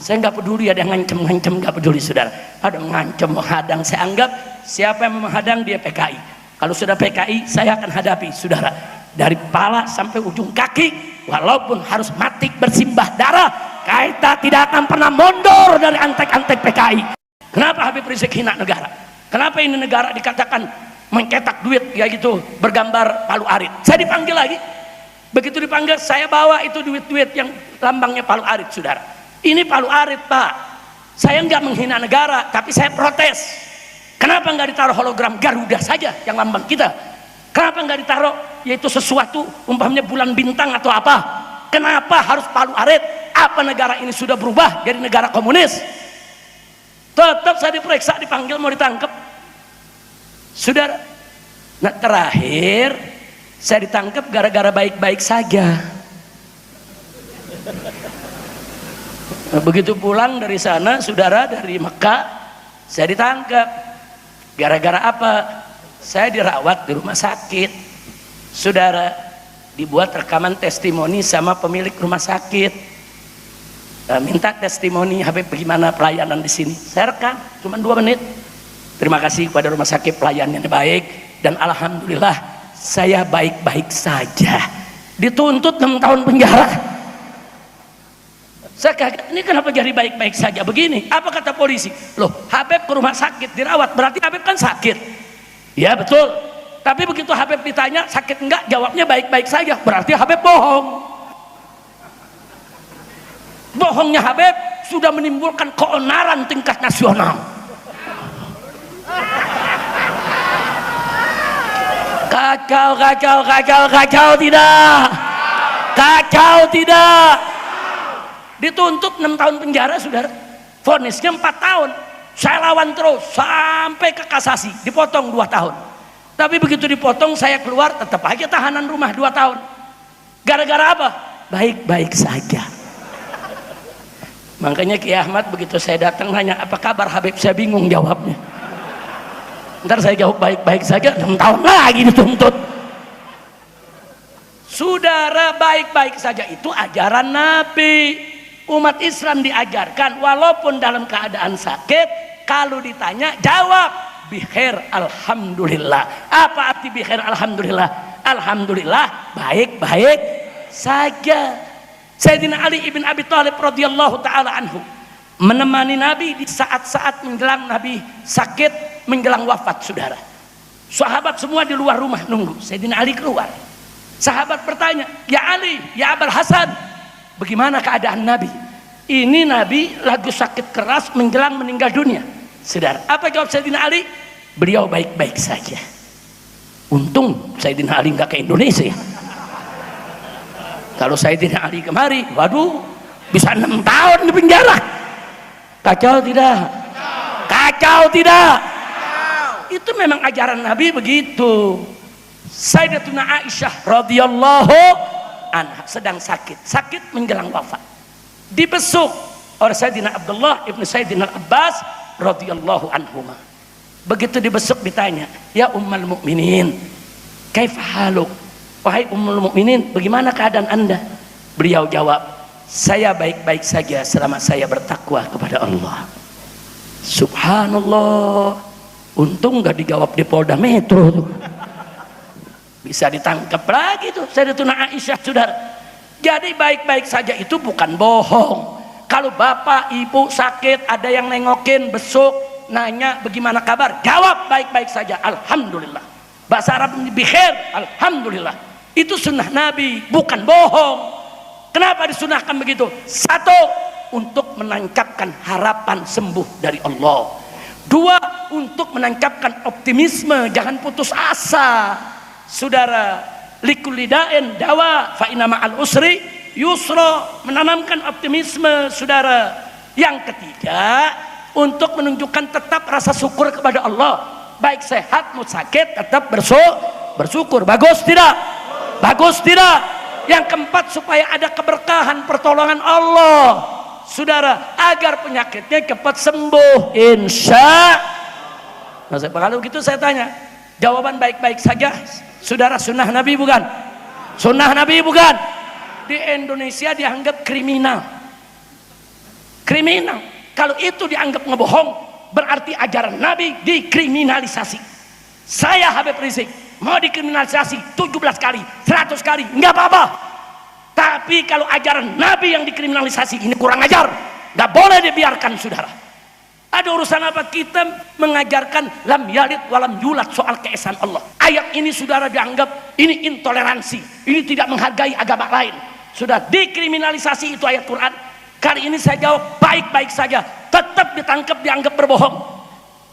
Saya nggak peduli ada yang ngancem, nggak peduli saudara. Ada ngancem, menghadang, saya anggap siapa yang menghadang dia PKI. Kalau sudah PKI, saya akan hadapi saudara. Dari kepala sampai ujung kaki, walaupun harus mati bersimbah darah, kita tidak akan pernah mundur dari antek-antek PKI. Kenapa Habib Rizik hina negara? Kenapa ini negara dikatakan mencetak duit ya gitu bergambar Palu Arit? Saya dipanggil lagi. Begitu dipanggil, saya bawa itu duit-duit yang lambangnya Palu Arit, saudara. Ini Palu Arit, Pak. Saya nggak menghina negara, tapi saya protes. Kenapa nggak ditaruh hologram Garuda saja yang lambang kita? Kenapa nggak ditaruh yaitu sesuatu umpamanya bulan bintang atau apa? Kenapa harus Palu Arit? Apa negara ini sudah berubah jadi negara komunis? Tetap saya diperiksa, dipanggil, mau ditangkap, saudara. Nah terakhir saya ditangkap gara-gara baik-baik saja. Nah, begitu pulang dari sana, saudara, dari Mekah, saya ditangkap. Gara-gara apa? Saya dirawat di rumah sakit, saudara. Dibuat rekaman testimoni sama pemilik rumah sakit. Minta testimoni Habib bagaimana pelayanan di sini. Saya rekam cuma 2 menit. Terima kasih kepada rumah sakit, pelayanannya baik, dan alhamdulillah saya baik-baik saja. Dituntut 6 tahun penjara. Saya kaget, ini kenapa jadi baik-baik saja begini? Apa kata polisi? Loh, Habib ke rumah sakit dirawat, berarti Habib kan sakit. Ya betul. Tapi begitu Habib ditanya sakit enggak, jawabnya baik-baik saja, berarti Habib bohong. Bohongnya Habib sudah menimbulkan keonaran tingkat nasional. Kacau, kacau, kacau, kacau tidak? Kacau tidak? Dituntut 6 tahun penjara, saudara. Vonisnya 4 tahun. Saya lawan terus sampai ke kasasi, dipotong 2 tahun. Tapi begitu dipotong, saya keluar, tetap aja tahanan rumah 2 tahun. Gara-gara apa? Baik-baik saja. Makanya Kiai Ahmad begitu saya datang nanya apa kabar Habib, saya bingung jawabnya. Ntar saya jawab baik-baik saja, 6 tahun lagi dituntut. Saudara, baik-baik saja itu ajaran Nabi. Umat Islam diajarkan walaupun dalam keadaan sakit, kalau ditanya jawab bikhair alhamdulillah. Apa arti bikhair alhamdulillah? Alhamdulillah baik-baik saja. Sayyidina Ali ibn Abi Thalib radhiyallahu taala anhu menemani Nabi di saat-saat menjelang Nabi sakit, menjelang wafat, saudara. Sahabat semua di luar rumah nunggu. Sayyidina Ali keluar. Sahabat bertanya, "Ya Ali, ya Abul Hasan, bagaimana keadaan Nabi?" Ini Nabi lagi sakit keras menjelang meninggal dunia, saudara. Apa jawab Sayyidina Ali? Beliau baik-baik saja. Untung Sayyidina Ali nggak ke Indonesia. Kalau Sayyidina Ali kemari, waduh, bisa 6 tahun di penjara. Kacau tidak? Kacau tidak? Itu memang ajaran Nabi begitu. Sayyidatuna Aisyah radhiyallahu anha sedang sakit menjelang wafat. Dibesuk oleh Sayyidina Abdullah ibnu Sayyidina Abbas radhiyallahu anhuma. Begitu dibesuk ditanya, "Ya Ummul Mukminin, kaifa haluk?" Wahai Ummul Mukminin, bagaimana keadaan Anda? Beliau jawab, "Saya baik-baik saja selama saya bertakwa kepada Allah." Subhanallah. Untung nggak dijawab di Polda Metro tuh. Bisa ditangkap lagi tuh Sayyidatuna Aisyah, saudara. Jadi baik-baik saja itu bukan bohong. Kalau bapak ibu sakit, ada yang nengokin, besuk, nanya bagaimana kabar, jawab baik-baik saja, alhamdulillah. Bahasa Arab bikhair, alhamdulillah. Itu sunnah Nabi, bukan bohong. Kenapa disunahkan begitu? Satu, untuk menancapkan harapan sembuh dari Allah. 2, untuk menancapkan optimisme, jangan putus asa, saudara. Likulli da'in dawa fa inna ma'al usri yusra, menanamkan optimisme, saudara. Yang ketiga, untuk menunjukkan tetap rasa syukur kepada Allah. Baik sehat mau sakit tetap bersyukur. Bagus tidak? Bagus tidak? Yang keempat, supaya ada keberkahan pertolongan Allah, saudara, agar penyakitnya cepat sembuh, insya. Nah, kalau gitu saya tanya, jawaban baik-baik saja, saudara, sunnah Nabi bukan? Sunnah Nabi bukan? Di Indonesia dianggap kriminal. kriminal. Kalau itu dianggap ngebohong, berarti ajaran Nabi dikriminalisasi. Saya Habib Rizik mau dikriminalisasi 17 kali, 100 kali, nggak apa-apa. Tapi kalau ajaran Nabi yang dikriminalisasi, ini kurang ajar, nggak boleh dibiarkan, saudara. Ada urusan apa kita mengajarkan lam yalid walam yulat soal keesaan Allah? Ayat ini saudara dianggap ini intoleransi, ini tidak menghargai agama lain. Sudah dikriminalisasi itu ayat Quran. Kali ini saya jawab baik-baik saja, tetap ditangkap, dianggap berbohong.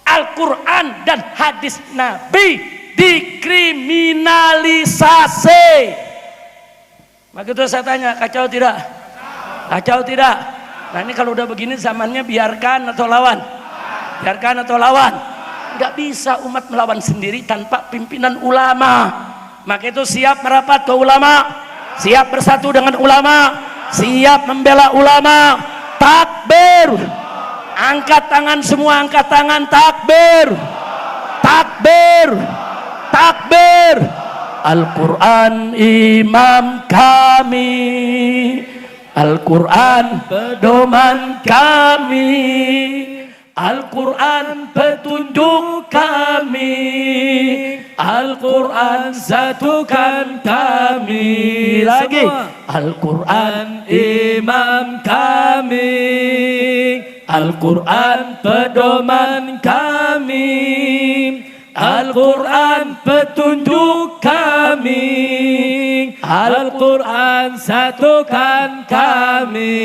Al-Quran dan hadis Nabi dikriminalisasi. Maka itu saya tanya, kacau tidak? Kacau tidak? Nah ini kalau udah begini zamannya biarkan atau lawan? Biarkan atau lawan? Nggak bisa umat melawan sendiri tanpa pimpinan ulama. Maka itu siap merapat ke ulama, siap bersatu dengan ulama, siap membela ulama. Takbir, angkat tangan semua, angkat tangan. Takbir, takbir, takbir. Al-Quran imam kami, Al-Quran pedoman kami, Al-Quran petunjuk kami, Al-Quran satukan kami. Lagi, Al-Quran imam kami, Al-Quran pedoman kami, Al-Quran petunjuk kami, Al-Quran satukan kami.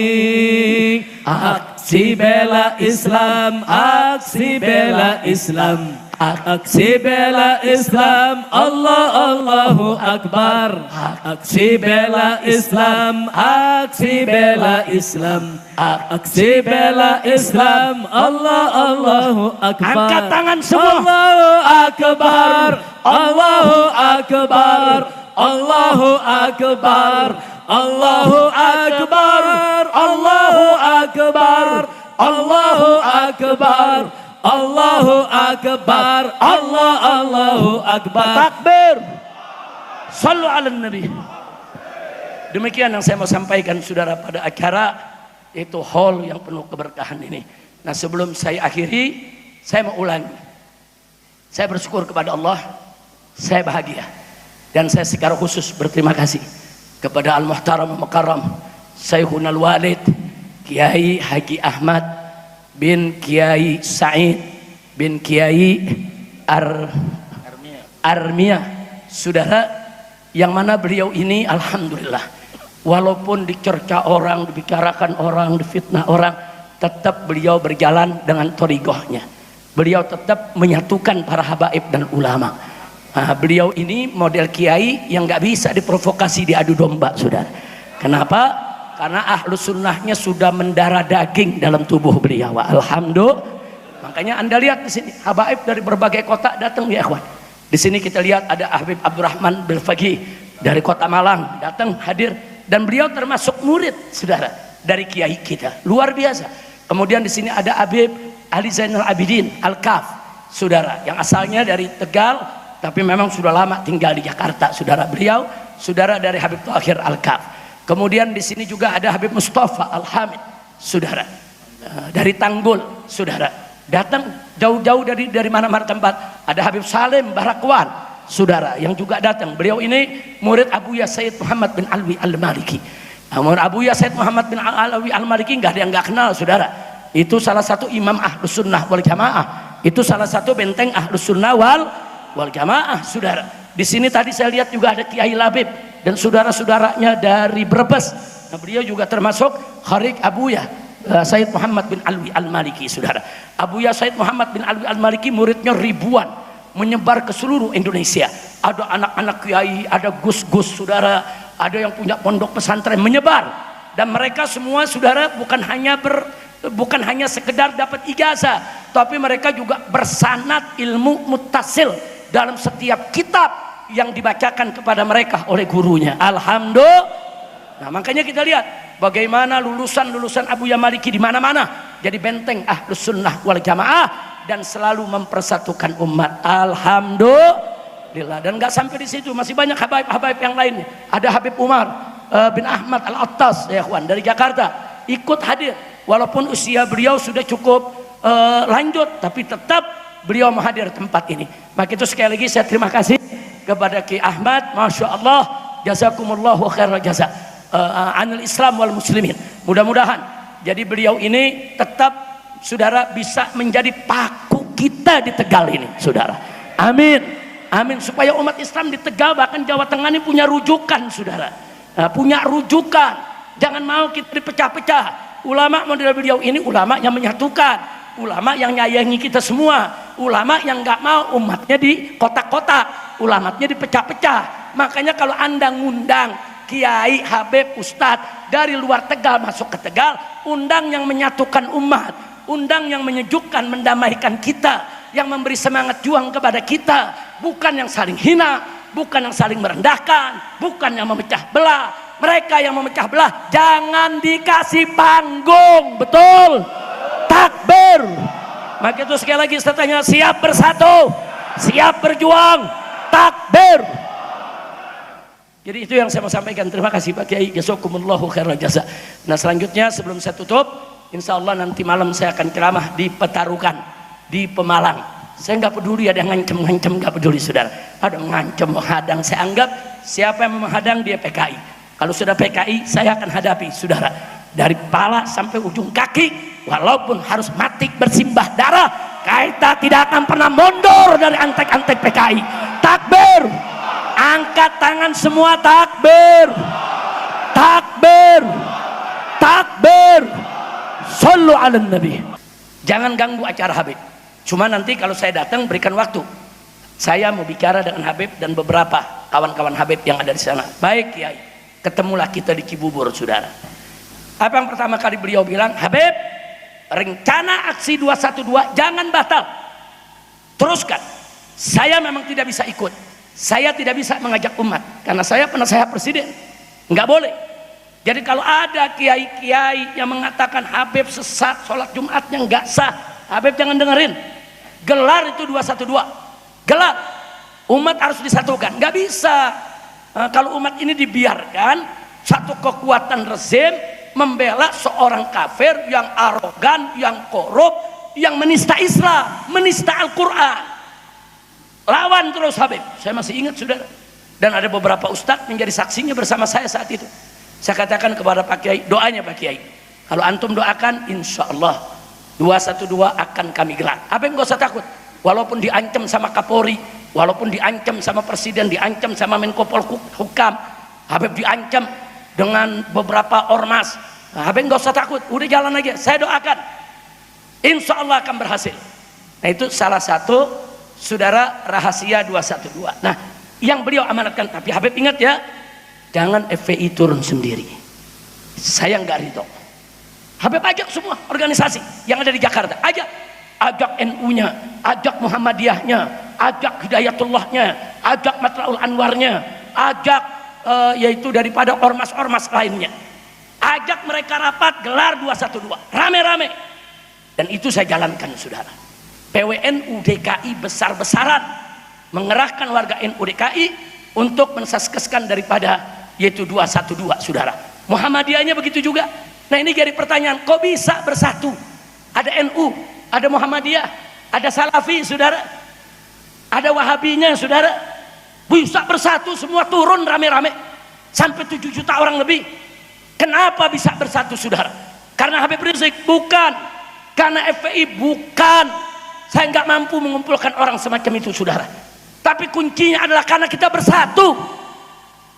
Aksi bela Islam, aksi bela Islam, aksi bela Islam, Allah Allahu Akbar. Aksi bela Islam, aksi bela Islam, aksi bela Islam, Allah Allahu Akbar. Angkat tangan semua. Allahu Akbar, Allahu Akbar, Allahu Akbar, Allahu Akbar, Allahu Akbar, Allahu Akbar, Allahu Akbar, Allahu Akbar. Takbir. Sallu ala Nabi. Demikian yang saya mau sampaikan saudara pada acara itu hall yang penuh keberkahan ini. Nah sebelum saya akhiri, saya mau ulangi. Saya bersyukur kepada Allah, saya bahagia. Dan saya secara khusus berterima kasih kepada Al-Muhtaram Mukarram Syekhuna Al-Walid Kiai Haji Ahmad bin Kiai Said bin Kiai Armia, saudara, yang mana beliau ini alhamdulillah walaupun dicerca orang, dibicarakan orang, difitnah orang, tetap beliau berjalan dengan thariqahnya. Beliau tetap menyatukan para habaib dan ulama. Nah, beliau ini model kiai yang nggak bisa diprovokasi, diadu domba, saudara. Kenapa? Karena ahlus sunnahnya sudah mendarah daging dalam tubuh beliau. Alhamdulillah. Makanya anda lihat di sini habaib dari berbagai kota datang ya ikhwan. Di sini kita lihat ada Habib Abdurrahman Bilfaqih dari kota Malang datang hadir, dan beliau termasuk murid saudara dari kiai kita, luar biasa. Kemudian di sini ada Habib Ali Zainal Abidin Al-Kaf, saudara, yang asalnya dari Tegal tapi memang sudah lama tinggal di Jakarta, saudara. Beliau saudara dari Habib Thahir Al-Kaf. Kemudian di sini juga ada Habib Mustafa Al-Hamid, saudara, dari Tanggul, saudara. Datang jauh-jauh dari mana-mana tempat. Ada Habib Salim Barakwan, saudara, yang juga datang. Beliau ini murid Abuya Sayyid Muhammad bin Alwi Al-Maliki. Murid Abuya Sayyid Muhammad bin Alwi Al-Maliki nggak ada yang nggak kenal, saudara. Itu salah satu imam Ahlus Sunnah wal Jamaah. Itu salah satu benteng Ahlus Sunnah wal Jamaah, saudara. Di sini tadi saya lihat juga ada Kiai Labib dan saudara-saudaranya dari Brebes. Nah, beliau juga termasuk Kharik Abuya Sayyid Muhammad bin Alwi Al-Maliki, saudara. Abuya Sayyid Muhammad bin Alwi Al-Maliki muridnya ribuan, menyebar ke seluruh Indonesia. Ada anak-anak kiai, ada gus-gus, saudara, ada yang punya pondok pesantren, menyebar. Dan mereka semua, saudara, bukan hanya sekedar dapat ijazah, tapi mereka juga bersanad ilmu muttasil dalam setiap kitab yang dibacakan kepada mereka oleh gurunya. Alhamdulillah. Nah, makanya kita lihat bagaimana lulusan Abuya Maliki di mana-mana jadi benteng Ahlus Sunnah wal Jamaah dan selalu mempersatukan umat. Alhamdulillah. Dan nggak sampai di situ, masih banyak habaib-habaib yang lainnya. Ada Habib Umar bin Ahmad Al-Attas, ya kawan, dari Jakarta, ikut hadir walaupun usia beliau sudah cukup lanjut, tapi tetap beliau menghadir tempat ini. Maka itu sekali lagi saya terima kasih kepada Ki Ahmad, Masya Allah, jazakumullahu khairal jaza anil Islam wal muslimin. Mudah-mudahan jadi beliau ini tetap saudara bisa menjadi paku kita di Tegal ini, saudara. Amin, amin, supaya umat Islam di Tegal bahkan Jawa Tengah ini punya rujukan, saudara. Punya rujukan. Jangan mau kita dipecah-pecah. Ulama model beliau ini ulama yang menyatukan, ulama yang nyayangi kita semua, ulama yang nggak mau umatnya di kotak-kotak, ulamanya dipecah-pecah. Makanya kalau Anda ngundang kiai, habib, ustadz dari luar Tegal masuk ke Tegal, undang yang menyatukan umat, undang yang menyejukkan, mendamaikan kita, yang memberi semangat juang kepada kita, bukan yang saling hina, bukan yang saling merendahkan, bukan yang memecah belah. Mereka yang memecah belah jangan dikasih panggung, betul? Takbir. Maka itu sekali lagi saya tanya, siap bersatu, siap berjuang, takbir. Jadi itu yang saya mau sampaikan. Terima kasih Pak Kiai, jazakumullahu khairal jaza. Nah selanjutnya sebelum saya tutup, insya Allah nanti malam saya akan ceramah di Petarukan, di Pemalang. Saya nggak peduli ada yang ngancem-ngancem, nggak peduli saudara. Ada ngancem menghadang, saya anggap siapa yang menghadang dia PKI. Kalau sudah PKI saya akan hadapi saudara dari kepala sampai ujung kaki, walaupun harus mati bersimbah darah, kita tidak akan pernah mundur dari antek-antek PKI. Takbir, angkat tangan semua, takbir, takbir, takbir, sallu ala nabi. Jangan ganggu acara Habib. Cuma nanti kalau saya datang berikan waktu, saya mau bicara dengan Habib dan beberapa kawan-kawan Habib yang ada di sana. Baik Kiai, ketemulah kita di Cibubur saudara. Apa yang pertama kali beliau bilang, Habib, rencana aksi 212 jangan batal, teruskan. Saya memang tidak bisa ikut, saya tidak bisa mengajak umat karena saya penasehat presiden, nggak boleh. Jadi kalau ada kiai-kiai yang mengatakan Habib sesat, sholat Jumatnya nggak sah, Habib jangan dengerin. Gelar itu 212, gelar. Umat harus disatukan, nggak bisa. Kalau umat ini dibiarkan satu kekuatan rezim membela seorang kafir yang arogan, yang korup, yang menista Islam, menista Al-Quran. Lawan terus Habib. Saya masih ingat saudara. Dan ada beberapa ustadz menjadi saksinya bersama saya saat itu. Saya katakan kepada Pak Kiai, doanya Pak Kiai, kalau antum doakan insya Allah 212 akan kami gelar. Habib nggak usah takut, walaupun diancam sama Kapolri, walaupun diancam sama presiden, diancam sama Menko Polhukam, Habib diancam dengan beberapa ormas, Habib nggak usah takut, udah jalan aja. Saya doakan insya Allah akan berhasil. Nah itu salah satu saudara rahasia 212. Nah yang beliau amanatkan, tapi Habib ingat ya, jangan FPI turun sendiri, saya nggak ridho. Habib ajak semua organisasi yang ada di Jakarta, ajak NU-nya, ajak Muhammadiyahnya, ajak Hidayatullahnya, ajak Matla'ul Anwarnya, ajak yaitu daripada ormas-ormas lainnya, ajak mereka rapat, gelar 212 rame-rame. Dan itu saya jalankan saudara. PWNU DKI besar-besaran mengerahkan warga NU DKI untuk mensukseskan daripada yaitu 212 saudara. Muhammadiyahnya begitu juga. Nah ini jadi pertanyaan, kok bisa bersatu? Ada NU, ada Muhammadiyah, ada Salafi saudara, ada Wahabinya saudara, bisa bersatu semua, turun rame-rame sampai 7 juta orang lebih. Kenapa bisa bersatu saudara? Karena Habib Rizik? Bukan. Karena FPI? Bukan. Saya nggak mampu mengumpulkan orang semacam itu saudara. Tapi kuncinya adalah karena kita bersatu.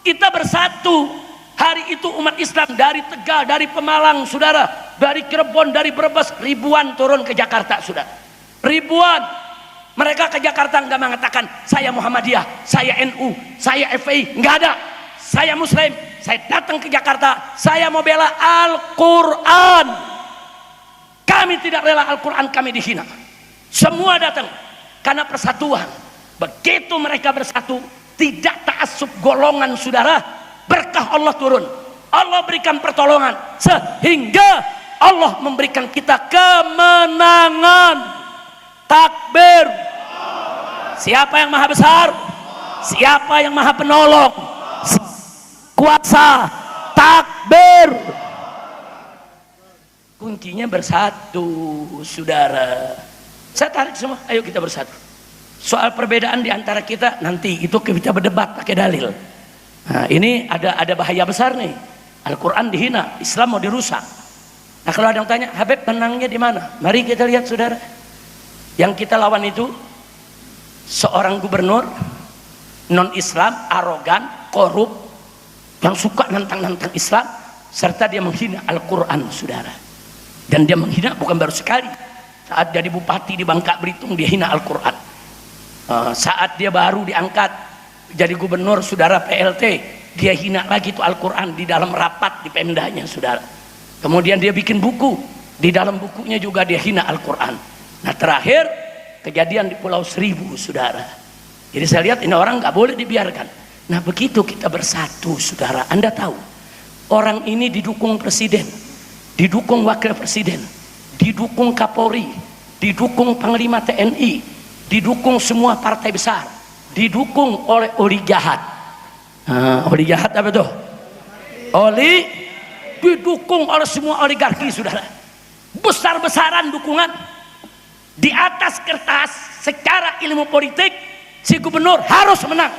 Kita bersatu. Hari itu umat Islam dari Tegal, dari Pemalang saudara, dari Cirebon, dari Brebes, ribuan turun ke Jakarta saudara. Ribuan. Mereka ke Jakarta nggak mengatakan saya Muhammadiyah, saya NU, saya FPI, nggak ada. Saya Muslim, saya datang ke Jakarta, saya mau bela Al-Quran. Kami tidak rela Al-Quran kami dihina. Semua datang karena persatuan. Begitu mereka bersatu, tidak ta'assub golongan saudara, berkah Allah turun, Allah berikan pertolongan, sehingga Allah memberikan kita kemenangan. Takbir. Siapa yang maha besar? Siapa yang maha penolong? Kuasa. Takbir. Kuncinya bersatu, saudara. Saya tarik semua, ayo kita bersatu. Soal perbedaan di antara kita nanti itu kita berdebat pakai dalil. Nah, ini ada bahaya besar nih. Al-Quran dihina, Islam mau dirusak. Nah, kalau ada yang tanya, Habib menangnya di mana? Mari kita lihat, saudara. Yang kita lawan itu seorang gubernur non-Islam, arogan, korup, yang suka nantang-nantang Islam, serta dia menghina Al-Quran, saudara. Dan dia menghina bukan baru sekali. Saat jadi bupati di Bangka Belitung, dia hina Al-Quran. Saat dia baru diangkat jadi gubernur, saudara, PLT, dia hina lagi itu Al-Quran di dalam rapat di Pemdanya, saudara. Kemudian dia bikin buku, di dalam bukunya juga dia hina Al-Quran. Nah, terakhir kejadian di Pulau Seribu, saudara. Jadi saya lihat ini orang nggak boleh dibiarkan. Nah, begitu kita bersatu, saudara. Anda tahu orang ini didukung presiden, didukung wakil presiden, didukung Kapolri, didukung Panglima TNI, didukung semua partai besar, didukung oleh oli jahat. Oli jahat apa tuh? Oli didukung oleh semua oligarki, saudara. Besar-besaran dukungan. Di atas kertas secara ilmu politik si gubernur harus menang.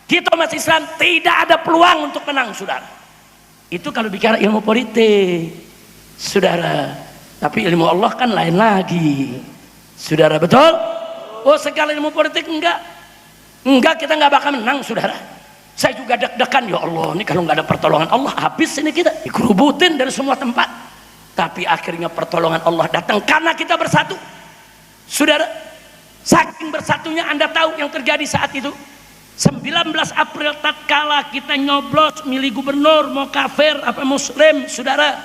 Kita umat Islam tidak ada peluang untuk menang, saudara. Itu kalau bicara ilmu politik, saudara. Tapi ilmu Allah kan lain lagi, saudara. Betul? Oh, segala ilmu politik enggak, kita enggak bakal menang, saudara. Saya juga deg-degan, ya Allah, ini kalau nggak ada pertolongan Allah habis ini kita, dikerubutin dari semua tempat. Tapi akhirnya pertolongan Allah datang karena kita bersatu, saudara. Saking bersatunya, Anda tahu yang terjadi saat itu 19 April tatkala kita nyoblos milih gubernur, mau kafir apa muslim, saudara.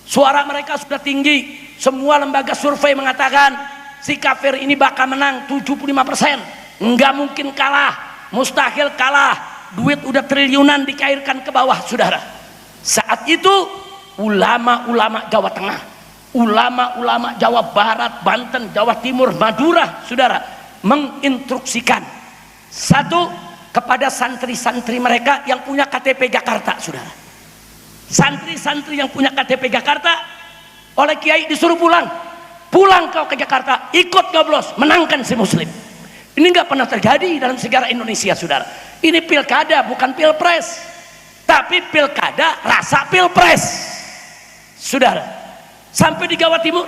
Suara mereka sudah tinggi, semua lembaga survei mengatakan si kafir ini bakal menang 75%, nggak mungkin kalah, mustahil kalah. Duit udah triliunan dicairkan ke bawah, saudara. Saat itu ulama-ulama Jawa Tengah, ulama-ulama Jawa Barat, Banten, Jawa Timur, Madura, saudara, menginstruksikan satu kepada santri-santri mereka yang punya KTP Jakarta, saudara. Santri-santri yang punya KTP Jakarta oleh kiai disuruh pulang kau ke Jakarta, ikut nyoblos, menangkan si muslim. Ini nggak pernah terjadi dalam sejarah Indonesia, saudara. Ini pilkada bukan pilpres, tapi pilkada rasa pilpres, saudara. Sampai di Jawa Timur,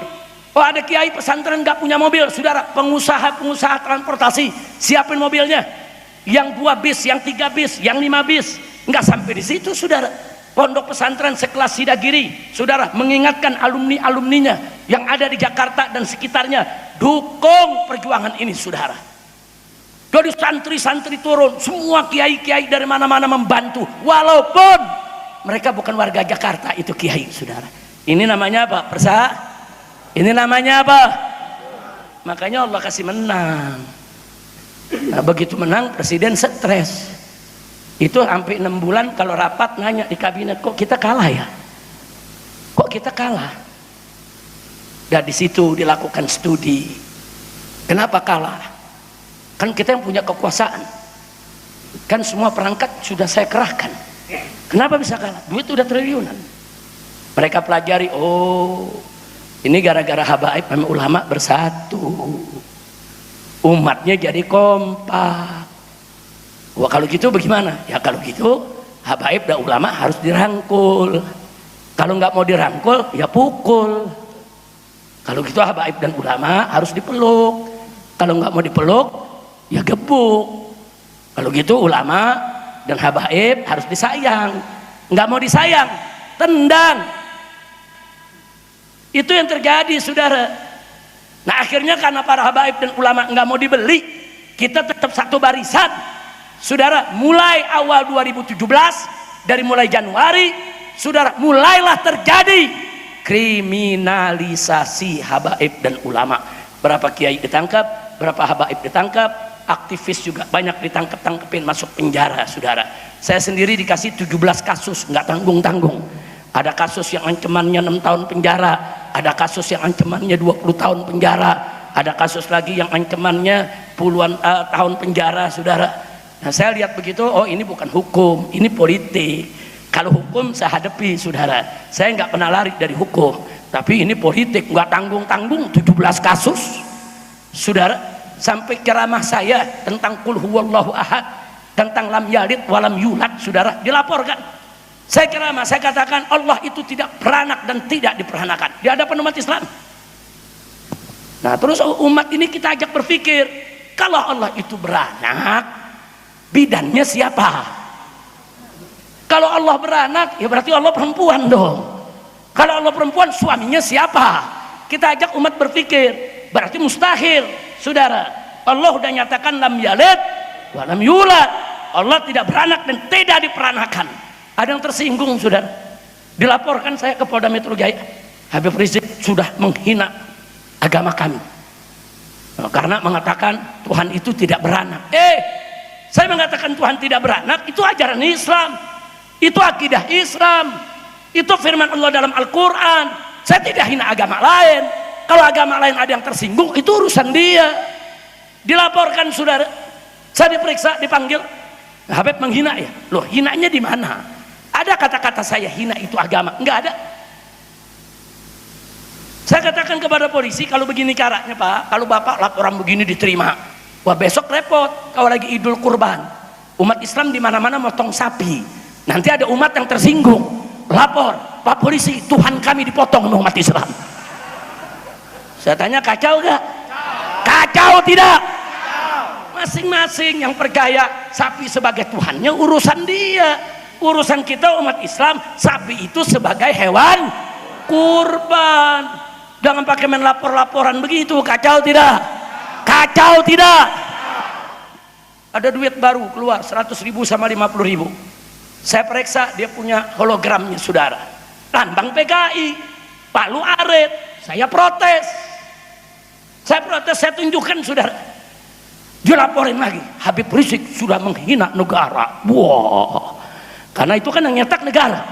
oh ada kiai pesantren nggak punya mobil, saudara. Pengusaha transportasi siapin mobilnya, yang 2 bis, yang 3 bis, yang 5 bis. Nggak sampai di situ, saudara. Pondok pesantren sekelas Sidagiri, saudara, mengingatkan alumni-alumninya yang ada di Jakarta dan sekitarnya, dukung perjuangan ini, saudara. Jadi santri-santri turun, semua kiai-kiai dari mana-mana membantu, walaupun mereka bukan warga Jakarta, itu kiai, saudara. Ini namanya apa? Ini namanya apa? Makanya Allah kasih menang. Nah, begitu menang, presiden stres. Itu sampai 6 bulan kalau rapat nanya di kabinet, kok kita kalah ya? Kok kita kalah? Dan di situ dilakukan studi. Kenapa kalah? Kan kita yang punya kekuasaan, kan semua perangkat sudah saya kerahkan. Kenapa bisa kalah? Duit udah triliunan. Mereka pelajari, oh ini gara-gara habaib sama ulama bersatu, umatnya jadi kompak. Wah, kalau gitu bagaimana? Ya kalau gitu habaib dan ulama harus dirangkul. Kalau nggak mau dirangkul ya pukul. Kalau gitu habaib dan ulama harus dipeluk. Kalau nggak mau dipeluk ya gebuk. Kalau gitu ulama dan habaib harus disayang. Nggak mau disayang, tendang. Itu yang terjadi, saudara. Nah akhirnya karena para habaib dan ulama nggak mau dibeli, kita tetap satu barisan, saudara. Mulai awal 2017, dari mulai Januari, saudara, mulailah terjadi kriminalisasi habaib dan ulama. Berapa kiai ditangkap, berapa habaib ditangkap, aktivis juga banyak ditangkap-tangkepin, masuk penjara, saudara. Saya sendiri dikasih 17 kasus, nggak tanggung-tanggung. Ada kasus yang ancamannya 6 tahun penjara, ada kasus yang ancamannya 20 tahun penjara, ada kasus lagi yang ancamannya puluhan tahun penjara, saudara. Nah saya lihat begitu, oh ini bukan hukum, ini politik. Kalau hukum saya hadapi, saudara. Saya nggak pernah lari dari hukum. Tapi ini politik, nggak tanggung-tanggung. 17 kasus, saudara. Sampai ceramah saya tentang qul huwallahu ahad, tentang lam yalid walam yulad, saudara, dilaporkan. Saya ceramah, saya katakan Allah itu tidak beranak dan tidak diperanakan di hadapan umat Islam. Nah, terus umat ini kita ajak berpikir, kalau Allah itu beranak, bidannya siapa? Kalau Allah beranak, ya berarti Allah perempuan dong. Kalau Allah perempuan, suaminya siapa? Kita ajak umat berpikir, berarti mustahil, saudara. Allah udah nyatakan lam yalid walam yulad. Allah tidak beranak dan tidak diperanakan. Ada yang tersinggung, saudara. Dilaporkan saya ke Polda Metro Jaya, Habib Rizik sudah menghina agama kami. Nah, karena mengatakan Tuhan itu tidak beranak. Saya mengatakan Tuhan tidak beranak, itu ajaran Islam. Itu akidah Islam, itu firman Allah dalam Al-Quran. Saya tidak hina agama lain. Kalau agama lain ada yang tersinggung, itu urusan dia. Dilaporkan, saudara. Saya diperiksa, dipanggil. Nah, Habib menghina ya? Loh, hinanya di mana? Ada kata-kata saya hina itu agama? Enggak ada. Saya katakan kepada polisi, kalau begini caranya Pak, kalau Bapak laporan begini diterima, wah besok repot. Kalau lagi Idul Kurban, umat Islam di mana-mana motong sapi. Nanti ada umat yang tersinggung, lapor, Pak polisi, Tuhan kami dipotong sama umat Islam. Saya tanya, kacau gak? Kacau tidak? Masing-masing yang percaya sapi sebagai Tuhannya urusan dia. Urusan kita umat Islam, sapi itu sebagai hewan kurban. Jangan pakai main lapor-laporan begitu. Kacau tidak? Kacau tidak? Ada duit baru keluar 100.000 sama 50.000. Saya periksa, dia punya hologramnya, saudara. Lambang PKI, Palu Arit. Saya protes. Saya tunjukkan, saudara. Dilaporin lagi, Habib Rizik sudah menghina negara. Wah, karena itu kan yang nyetak negara.